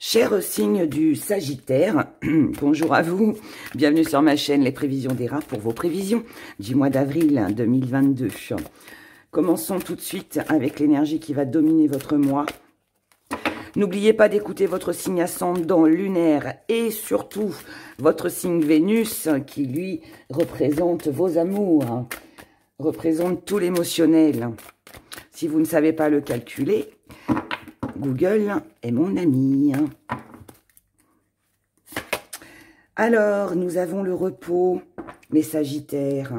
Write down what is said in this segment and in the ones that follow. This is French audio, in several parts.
Cher signe du Sagittaire, bonjour à vous, bienvenue sur ma chaîne Les Prévisions des Rats pour vos prévisions du mois d'avril 2022. Commençons tout de suite avec l'énergie qui va dominer votre mois. N'oubliez pas d'écouter votre signe ascendant lunaire et surtout votre signe Vénus qui lui représente vos amours, représente tout l'émotionnel. Si vous ne savez pas le calculer, Google est mon ami. Alors, nous avons le repos, les Sagittaires.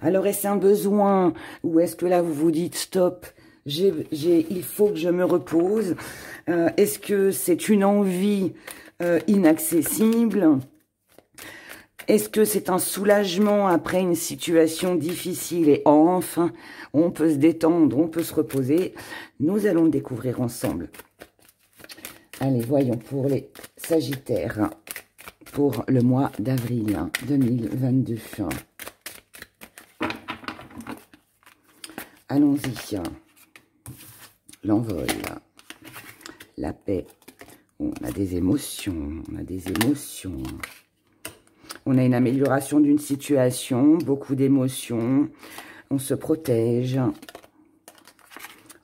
Alors, est-ce un besoin ou est-ce que là, vous vous dites, stop, il faut que je me repose? Est-ce que c'est une envie inaccessible? Est-ce que c'est un soulagement après une situation difficile et enfin, on peut se détendre, on peut se reposer? Nous allons le découvrir ensemble. Allez, voyons pour les Sagittaires, pour le mois d'avril 2022. Allons-y. L'envol, la paix. On a des émotions, on a des émotions. On a une amélioration d'une situation, beaucoup d'émotions. On se protège.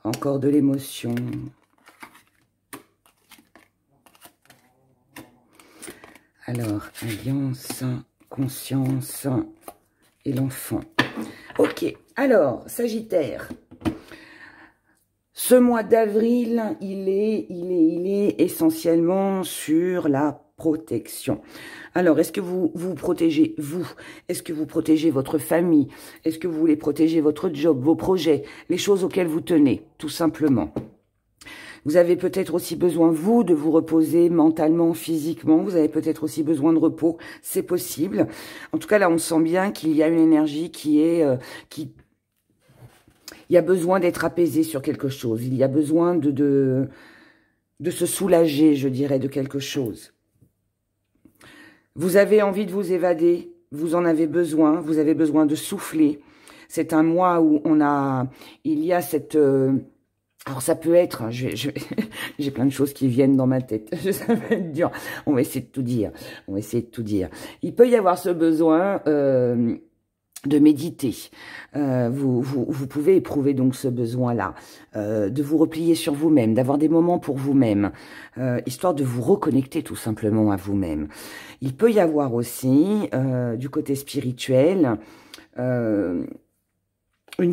Encore de l'émotion. Alors, alliance, conscience et l'enfant. Ok, alors, Sagittaire. Ce mois d'avril, il est essentiellement sur la protection. Alors, est-ce que vous vous protégez, vous? Est-ce que vous protégez votre famille? Est-ce que vous voulez protéger votre job, vos projets, les choses auxquelles vous tenez, tout simplement? Vous avez peut-être aussi besoin, vous, de vous reposer mentalement, physiquement. Vous avez peut-être aussi besoin de repos, c'est possible. En tout cas, là, on sent bien qu'il y a une énergie qui est... Il y a besoin d'être apaisé sur quelque chose. Il y a besoin de se soulager, je dirais, de quelque chose. Vous avez envie de vous évader, vous en avez besoin, vous avez besoin de souffler. C'est un mois où il y a cette... alors ça peut être, j'ai plein de choses qui viennent dans ma tête, ça va être dur. On va essayer de tout dire, on va essayer de tout dire. Il peut y avoir ce besoin de méditer. Vous pouvez éprouver donc ce besoin-là, de vous replier sur vous-même, d'avoir des moments pour vous-même, histoire de vous reconnecter tout simplement à vous-même. Il peut y avoir aussi, du côté spirituel, une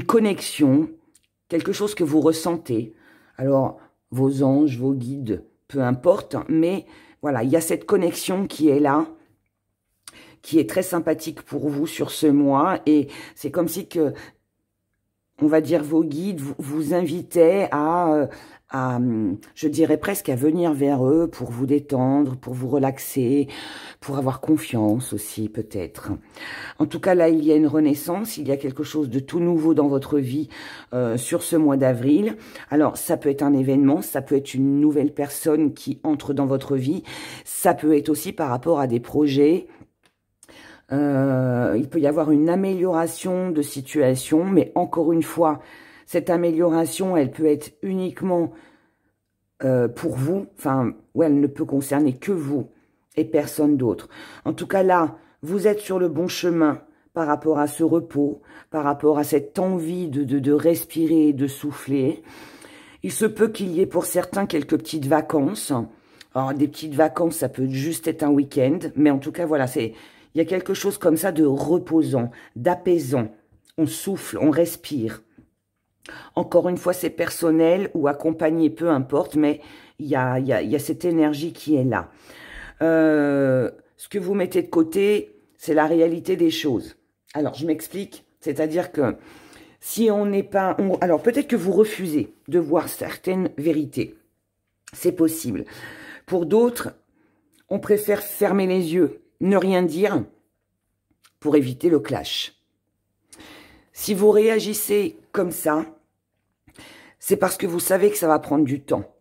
connexion, quelque chose que vous ressentez. Alors, vos anges, vos guides, peu importe, mais voilà, il y a cette connexion qui est là, qui est très sympathique pour vous sur ce mois, et c'est comme si que, on va dire, vos guides vous invitaient à, je dirais presque à venir vers eux pour vous détendre, pour vous relaxer, pour avoir confiance aussi peut-être. En tout cas, là, il y a une renaissance, il y a quelque chose de tout nouveau dans votre vie sur ce mois d'avril. Alors, ça peut être un événement, ça peut être une nouvelle personne qui entre dans votre vie, ça peut être aussi par rapport à des projets. Il peut y avoir une amélioration de situation, mais encore une fois, cette amélioration, elle peut être uniquement pour vous, enfin, ouais, elle ne peut concerner que vous et personne d'autre. En tout cas, là, vous êtes sur le bon chemin par rapport à ce repos, par rapport à cette envie de respirer et de souffler. Il se peut qu'il y ait pour certains quelques petites vacances. Alors, des petites vacances, ça peut juste être un week-end, mais en tout cas, voilà, il y a quelque chose comme ça de reposant, d'apaisant. On souffle, on respire. Encore une fois, c'est personnel ou accompagné, peu importe, mais il y a cette énergie qui est là. Ce que vous mettez de côté, c'est la réalité des choses. Alors, je m'explique. C'est-à-dire que si on n'est pas... alors, peut-être que vous refusez de voir certaines vérités. C'est possible. Pour d'autres, on préfère fermer les yeux, ne rien dire pour éviter le clash. Si vous réagissez comme ça, c'est parce que vous savez que ça va prendre du temps.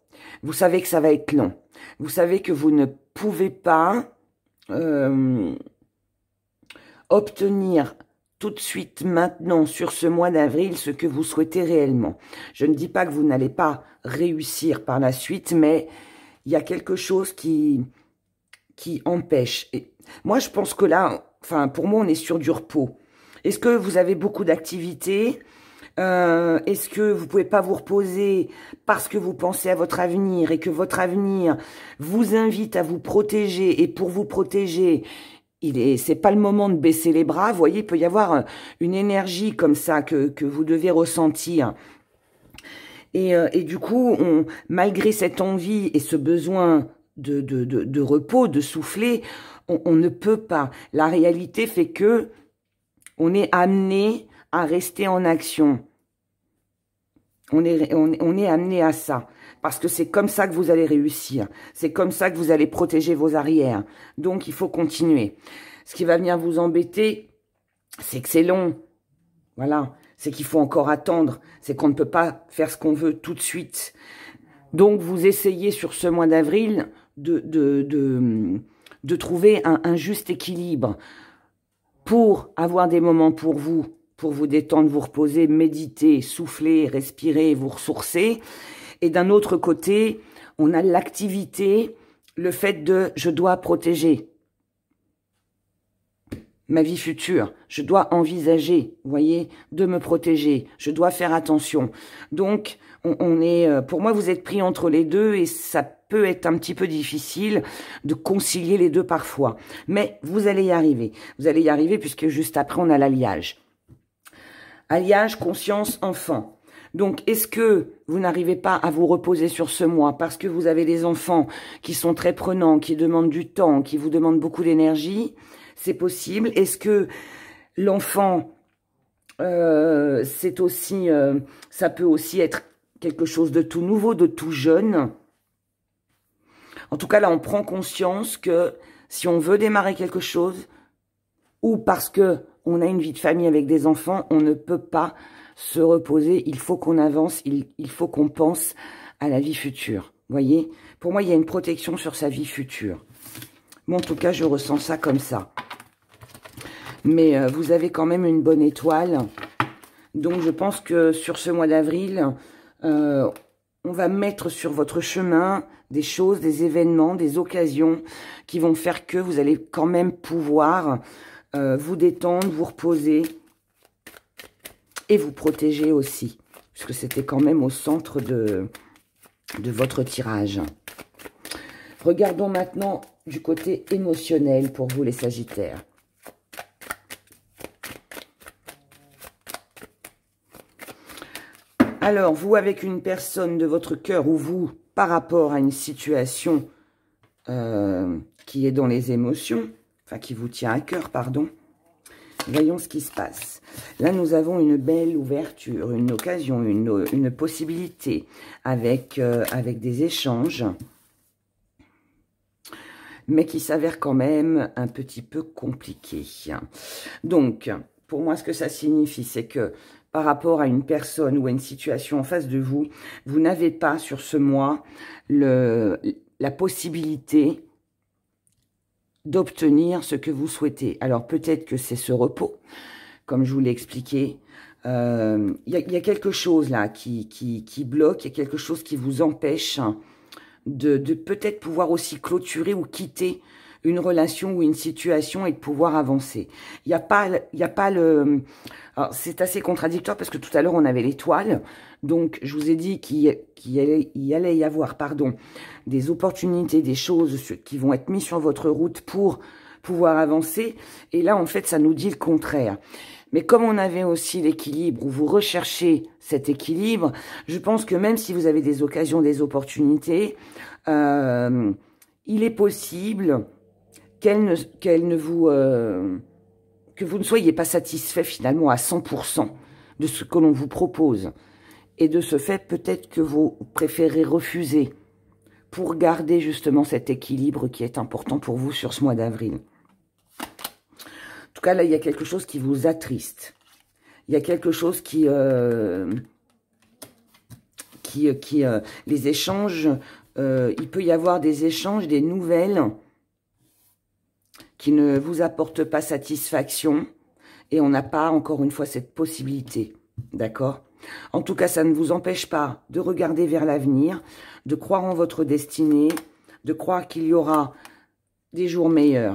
Vous savez que ça va être long. Vous savez que vous ne pouvez pas obtenir tout de suite, maintenant, sur ce mois d'avril, ce que vous souhaitez réellement. Je ne dis pas que vous n'allez pas réussir par la suite, mais il y a quelque chose qui empêche. Et moi, je pense que là, enfin, pour moi, on est sur du repos. Est-ce que vous avez beaucoup d'activités? Est-ce que vous pouvez pas vous reposer parce que vous pensez à votre avenir et que votre avenir vous invite à vous protéger, et pour vous protéger, c'est pas le moment de baisser les bras. Vous voyez, il peut y avoir une énergie comme ça que vous devez ressentir. Et du coup, malgré cette envie et ce besoin de repos, de souffler, on ne peut pas. La réalité fait que on est amené à rester en action. On est amené à ça. Parce que c'est comme ça que vous allez réussir. C'est comme ça que vous allez protéger vos arrières. Donc, il faut continuer. Ce qui va venir vous embêter, c'est que c'est long. Voilà. C'est qu'il faut encore attendre. C'est qu'on ne peut pas faire ce qu'on veut tout de suite. Donc, vous essayez sur ce mois d'avril de trouver un juste équilibre pour avoir des moments pour vous détendre, vous reposer, méditer, souffler, respirer, vous ressourcer. Et d'un autre côté, on a l'activité, le fait de « je dois protéger ma vie future, je dois envisager, vous voyez, de me protéger, je dois faire attention ». Donc, on est, pour moi, vous êtes pris entre les deux et ça peut être un petit peu difficile de concilier les deux parfois. Mais vous allez y arriver. Vous allez y arriver puisque juste après, on a l'alliage. Alliage, conscience, enfant. Donc, est-ce que vous n'arrivez pas à vous reposer sur ce mois parce que vous avez des enfants qui sont très prenants, qui demandent du temps, qui vous demandent beaucoup d'énergie? C'est possible. Est-ce que l'enfant, c'est aussi, ça peut aussi être quelque chose de tout nouveau, de tout jeune? En tout cas, là, on prend conscience que si on veut démarrer quelque chose, ou parce que on a une vie de famille avec des enfants, on ne peut pas se reposer. Il faut qu'on avance, il faut qu'on pense à la vie future. Vous voyez? Pour moi, il y a une protection sur sa vie future. Moi, en tout cas, je ressens ça comme ça. Mais vous avez quand même une bonne étoile. Donc, je pense que sur ce mois d'avril, on va mettre sur votre chemin des choses, des événements, des occasions qui vont faire que vous allez quand même pouvoir vous détendre, vous reposer et vous protéger aussi. Puisque c'était quand même au centre de votre tirage. Regardons maintenant du côté émotionnel pour vous les Sagittaires. Alors, vous avec une personne de votre cœur ou vous par rapport à une situation qui est dans les émotions, enfin qui vous tient à cœur, pardon. Voyons ce qui se passe. Là, nous avons une belle ouverture, une occasion, une possibilité avec des échanges, mais qui s'avère quand même un petit peu compliqué. Donc, pour moi, ce que ça signifie, c'est que par rapport à une personne ou à une situation en face de vous, vous n'avez pas sur ce mois la possibilité d'obtenir ce que vous souhaitez. Alors peut-être que c'est ce repos, comme je vous l'ai expliqué. Il y a quelque chose là qui bloque, il y a quelque chose qui vous empêche de peut-être pouvoir aussi clôturer ou quitter une relation ou une situation et de pouvoir avancer. Il n'y a pas le... C'est assez contradictoire parce que tout à l'heure, on avait l'étoile. Donc, je vous ai dit qu'il allait y avoir, des opportunités, des choses qui vont être mises sur votre route pour pouvoir avancer. Et là, en fait, ça nous dit le contraire. Mais comme on avait aussi l'équilibre, où vous recherchez cet équilibre, je pense que même si vous avez des occasions, des opportunités, il est possible que vous ne soyez pas satisfait finalement à 100% de ce que l'on vous propose. Et de ce fait, peut-être que vous préférez refuser pour garder justement cet équilibre qui est important pour vous sur ce mois d'avril. En tout cas, là, il y a quelque chose qui vous attriste. Il y a quelque chose les échanges, il peut y avoir des échanges, des nouvelles qui ne vous apportent pas satisfaction et on n'a pas, encore une fois, cette possibilité. D'accord ? En tout cas, ça ne vous empêche pas de regarder vers l'avenir, de croire en votre destinée de croire qu'il y aura des jours meilleurs.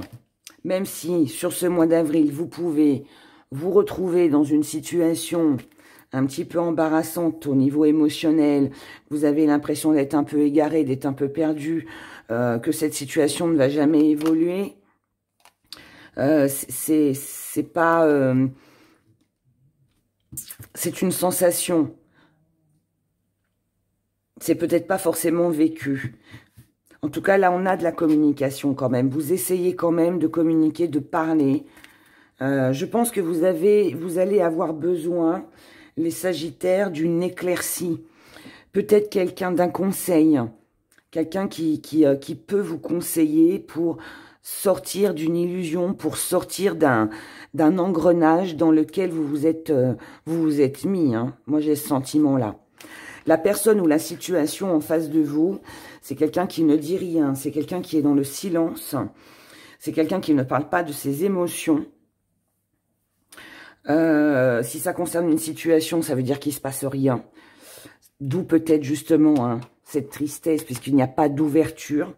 Même si, sur ce mois d'avril, vous pouvez vous retrouver dans une situation un petit peu embarrassante au niveau émotionnel, vous avez l'impression d'être un peu égaré, d'être un peu perdu, que cette situation ne va jamais évoluer, c'est pas... c'est une sensation. C'est peut-être pas forcément vécu. En tout cas, là, on a de la communication quand même. Vous essayez quand même de communiquer, de parler. Je pense que vous allez avoir besoin, les Sagittaires, d'une éclaircie. Peut-être quelqu'un d'un conseil. Quelqu'un qui peut vous conseiller pour sortir d'une illusion, pour sortir d'un engrenage dans lequel vous vous êtes mis. Hein. Moi, j'ai ce sentiment-là. La personne ou la situation en face de vous, c'est quelqu'un qui ne dit rien, c'est quelqu'un qui est dans le silence, c'est quelqu'un qui ne parle pas de ses émotions. Si ça concerne une situation, ça veut dire qu'il ne se passe rien. D'où peut-être justement hein, cette tristesse, puisqu'il n'y a pas d'ouverture.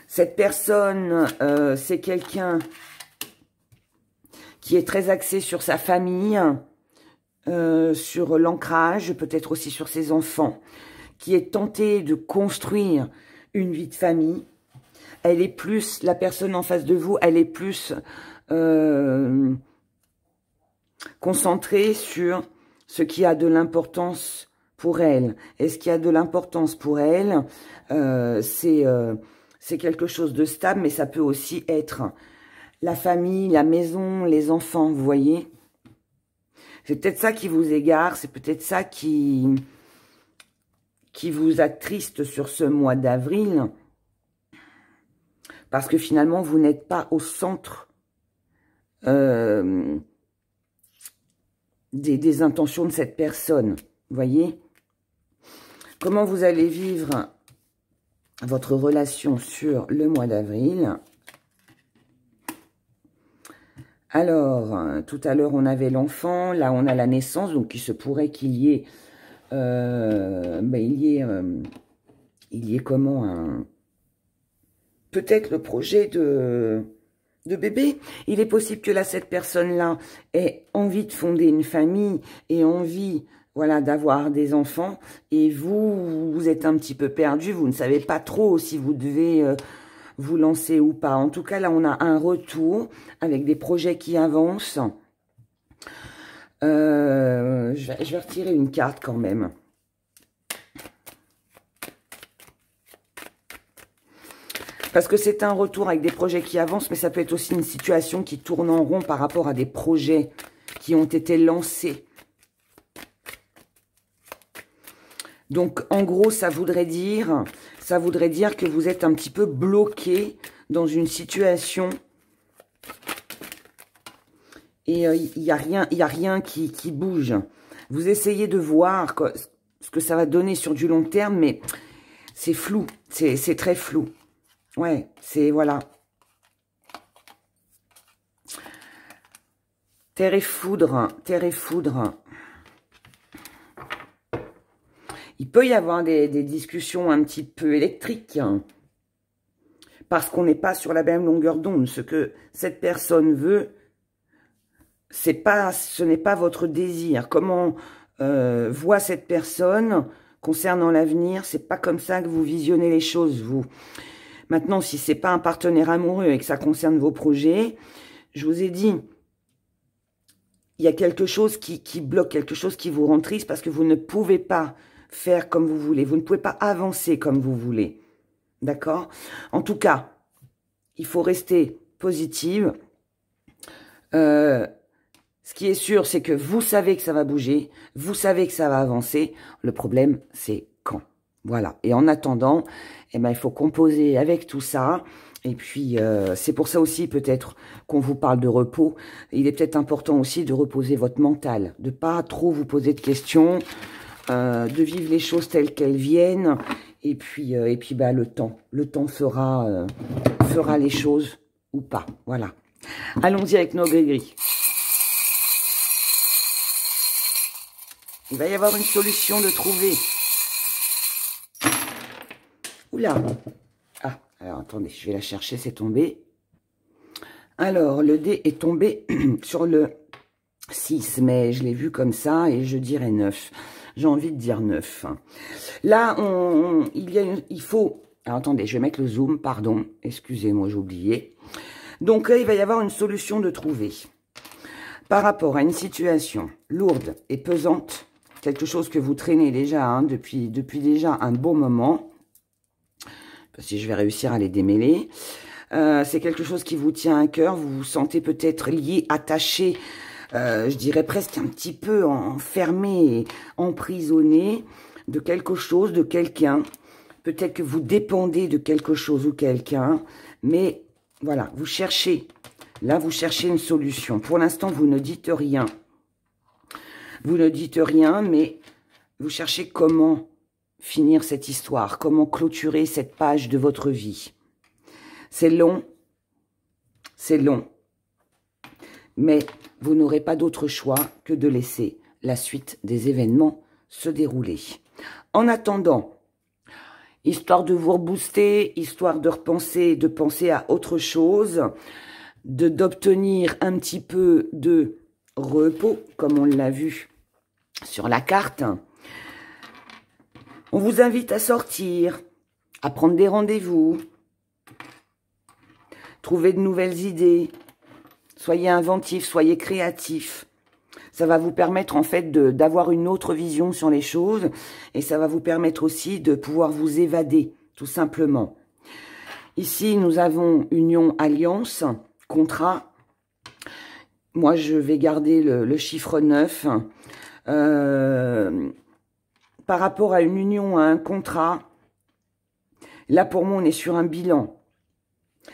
Cette personne, c'est quelqu'un qui est très axé sur sa famille, sur l'ancrage, peut-être aussi sur ses enfants, qui est tenté de construire une vie de famille. Elle est plus, la personne en face de vous, elle est plus concentrée sur ce qui a de l'importance pour elle. Et ce qui a de l'importance pour elle, c'est quelque chose de stable, mais ça peut aussi être la famille, la maison, les enfants, vous voyez. C'est peut-être ça qui vous égare, c'est peut-être ça qui vous attriste sur ce mois d'avril. Parce que finalement, vous n'êtes pas au centre des intentions de cette personne. Vous voyez? Comment vous allez vivre votre relation sur le mois d'avril? Alors, tout à l'heure, on avait l'enfant. Là, on a la naissance. Donc, il se pourrait qu'il y ait... il y ait comment peut-être le projet de bébé. Il est possible que là, cette personne-là ait envie de fonder une famille et envie, voilà, d'avoir des enfants. Et vous êtes un petit peu perdu. Vous ne savez pas trop si vous devez... vous lancer ou pas. En tout cas, là, on a un retour avec des projets qui avancent. Je vais retirer une carte quand même. Parce que c'est un retour avec des projets qui avancent, mais ça peut être aussi une situation qui tourne en rond par rapport à des projets qui ont été lancés. Donc, en gros, ça voudrait dire que vous êtes un petit peu bloqué dans une situation et il n'y a rien qui bouge. Vous essayez de voir ce que ça va donner sur du long terme, mais c'est flou, c'est très flou. Ouais, c'est, voilà. Terre et foudre, terre et foudre. Il peut y avoir des discussions un petit peu électriques, hein, parce qu'on n'est pas sur la même longueur d'onde. Ce que cette personne veut, ce n'est pas votre désir. Comment voit cette personne concernant l'avenir, c'est pas comme ça que vous visionnez les choses, vous. Maintenant, si c'est pas un partenaire amoureux et que ça concerne vos projets, je vous ai dit, il y a quelque chose qui bloque, quelque chose qui vous rend triste parce que vous ne pouvez pas faire comme vous voulez. Vous ne pouvez pas avancer comme vous voulez. D'accord? En tout cas, il faut rester positive. Ce qui est sûr, c'est que vous savez que ça va bouger. Vous savez que ça va avancer. Le problème, c'est quand. Voilà. Et en attendant, eh ben, il faut composer avec tout ça. Et puis, c'est pour ça aussi peut-être qu'on vous parle de repos. Il est peut-être important aussi de reposer votre mental. De pas trop vous poser de questions. De vivre les choses telles qu'elles viennent. Et puis bah, le temps fera les choses ou pas. Voilà. Allons-y avec nos gris-gris. Il va y avoir une solution de trouver. Oula. Ah, alors attendez, je vais la chercher, c'est tombé. Alors, le dé est tombé sur le 6, mais je l'ai vu comme ça et je dirais 9. J'ai envie de dire 9. Là, il faut... Alors, attendez, je vais mettre le zoom, pardon. Excusez-moi, j'ai oublié. Donc, il va y avoir une solution de trouver. Par rapport à une situation lourde et pesante, quelque chose que vous traînez déjà hein, depuis déjà un bon moment, si je vais réussir à les démêler, c'est quelque chose qui vous tient à cœur, vous vous sentez peut-être lié, attaché, je dirais presque un petit peu enfermé, emprisonné de quelque chose, de quelqu'un. Peut-être que vous dépendez de quelque chose ou quelqu'un, mais voilà, vous cherchez. Là, vous cherchez une solution. Pour l'instant, vous ne dites rien. Vous ne dites rien, mais vous cherchez comment finir cette histoire, comment clôturer cette page de votre vie. C'est long, mais vous n'aurez pas d'autre choix que de laisser la suite des événements se dérouler. En attendant, histoire de vous rebooster, histoire de repenser, de penser à autre chose, d'obtenir un petit peu de repos, comme on l'a vu sur la carte. On vous invite à sortir, à prendre des rendez-vous, trouver de nouvelles idées, soyez inventifs, soyez créatifs. Ça va vous permettre en fait d'avoir une autre vision sur les choses et ça va vous permettre aussi de pouvoir vous évader, tout simplement. Ici, nous avons union, alliance, contrat. Moi, je vais garder le chiffre 9. Par rapport à une union, à un contrat, là, pour moi, on est sur un bilan.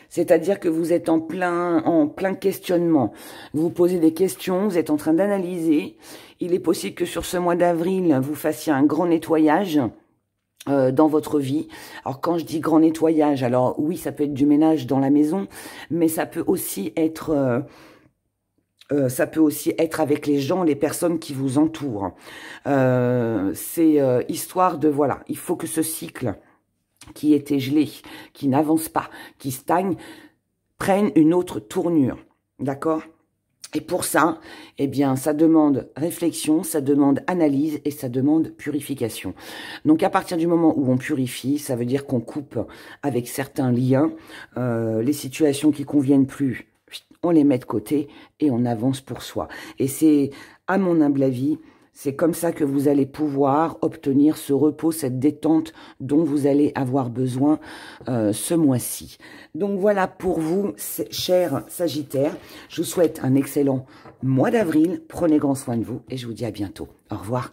C'est-à-dire que vous êtes en plein questionnement. Vous vous posez des questions, vous êtes en train d'analyser. Il est possible que sur ce mois d'avril, vous fassiez un grand nettoyage dans votre vie. Alors quand je dis grand nettoyage, alors oui, ça peut être du ménage dans la maison, mais ça peut aussi être avec les gens, les personnes qui vous entourent. C'est histoire de, voilà, il faut que ce cycle qui était gelé, qui n'avance pas, qui stagne, prenne une autre tournure. D'accord ? Et pour ça, eh bien, ça demande réflexion, ça demande analyse et ça demande purification. Donc, à partir du moment où on purifie, ça veut dire qu'on coupe avec certains liens, les situations qui conviennent plus, on les met de côté et on avance pour soi. Et c'est, à mon humble avis, c'est comme ça que vous allez pouvoir obtenir ce repos, cette détente dont vous allez avoir besoin ce mois-ci. Donc voilà pour vous, chers Sagittaires. Je vous souhaite un excellent mois d'avril. Prenez grand soin de vous et je vous dis à bientôt. Au revoir.